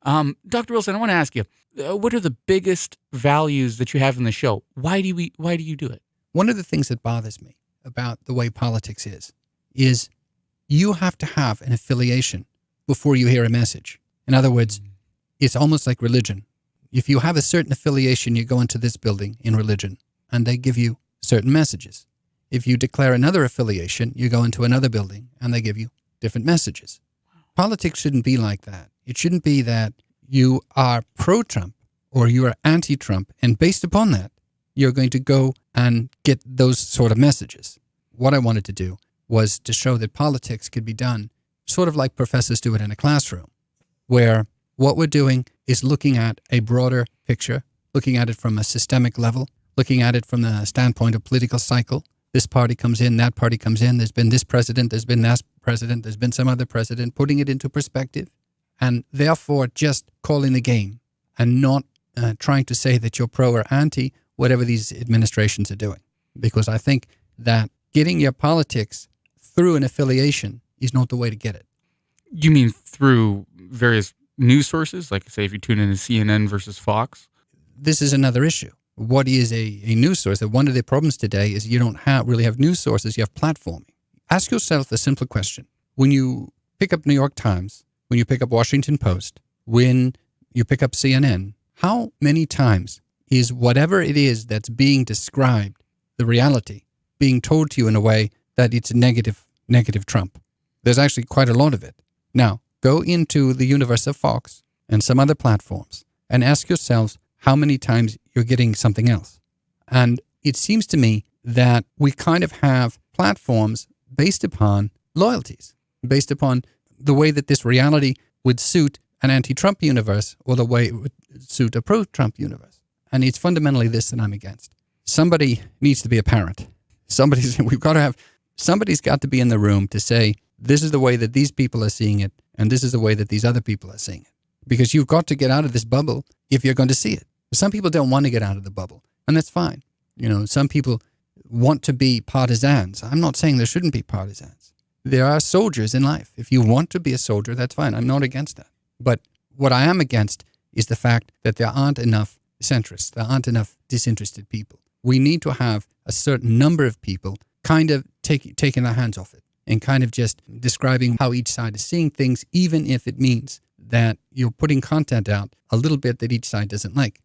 Dr. Wilson, I want to ask you, what are the biggest values that you have in the show? Why do you do it? One of the things that bothers me about the way politics is you have to have an affiliation before you hear a message. In other words, it's almost like religion. If you have a certain affiliation, you go into this building in religion and they give you certain messages. If you declare another affiliation, you go into another building and they give you different messages. Politics shouldn't be like that. It shouldn't be that you are pro-Trump or you are anti-Trump, and based upon that, you're going to go and get those sort of messages. What I wanted to do was to show that politics could be done sort of like professors do it in a classroom, where what we're doing is looking at a broader picture, looking at it from a systemic level, looking at it from the standpoint of political cycle. This party comes in, that party comes in, there's been this president, there's been that president, there's been some other president, putting it into perspective, and therefore just calling the game and not trying to say that you're pro or anti whatever these administrations are doing. Because I think that getting your politics through an affiliation is not the way to get it. You mean through various news sources? Like, say, if you tune in to CNN versus Fox? This is another issue. What is a news source? One of the problems today is you don't really have news sources, you have platforming. Ask yourself a simple question. When you pick up New York Times, when you pick up Washington Post, when you pick up CNN, how many times is whatever it is that's being described, the reality, being told to you in a way that it's a negative Trump? There's actually quite a lot of it. Now, go into the universe of Fox and some other platforms and ask yourselves how many times you're getting something else. And it seems to me that we kind of have platforms based upon loyalties, based upon the way that this reality would suit an anti-Trump universe or the way it would suit a pro-Trump universe. And it's fundamentally this that I'm against. Somebody needs to be a parent. Somebody's got to be in the room to say, this is the way that these people are seeing it, and this is the way that these other people are seeing it. Because you've got to get out of this bubble if you're going to see it. Some people don't want to get out of the bubble, and that's fine. Some people want to be partisans. I'm not saying there shouldn't be partisans. There are soldiers in life. If you want to be a soldier, that's fine. I'm not against that. But what I am against is the fact that there aren't enough centrists. There aren't enough disinterested people. We need to have a certain number of people kind of taking their hands off it and kind of just describing how each side is seeing things, even if it means that you're putting content out a little bit that each side doesn't like.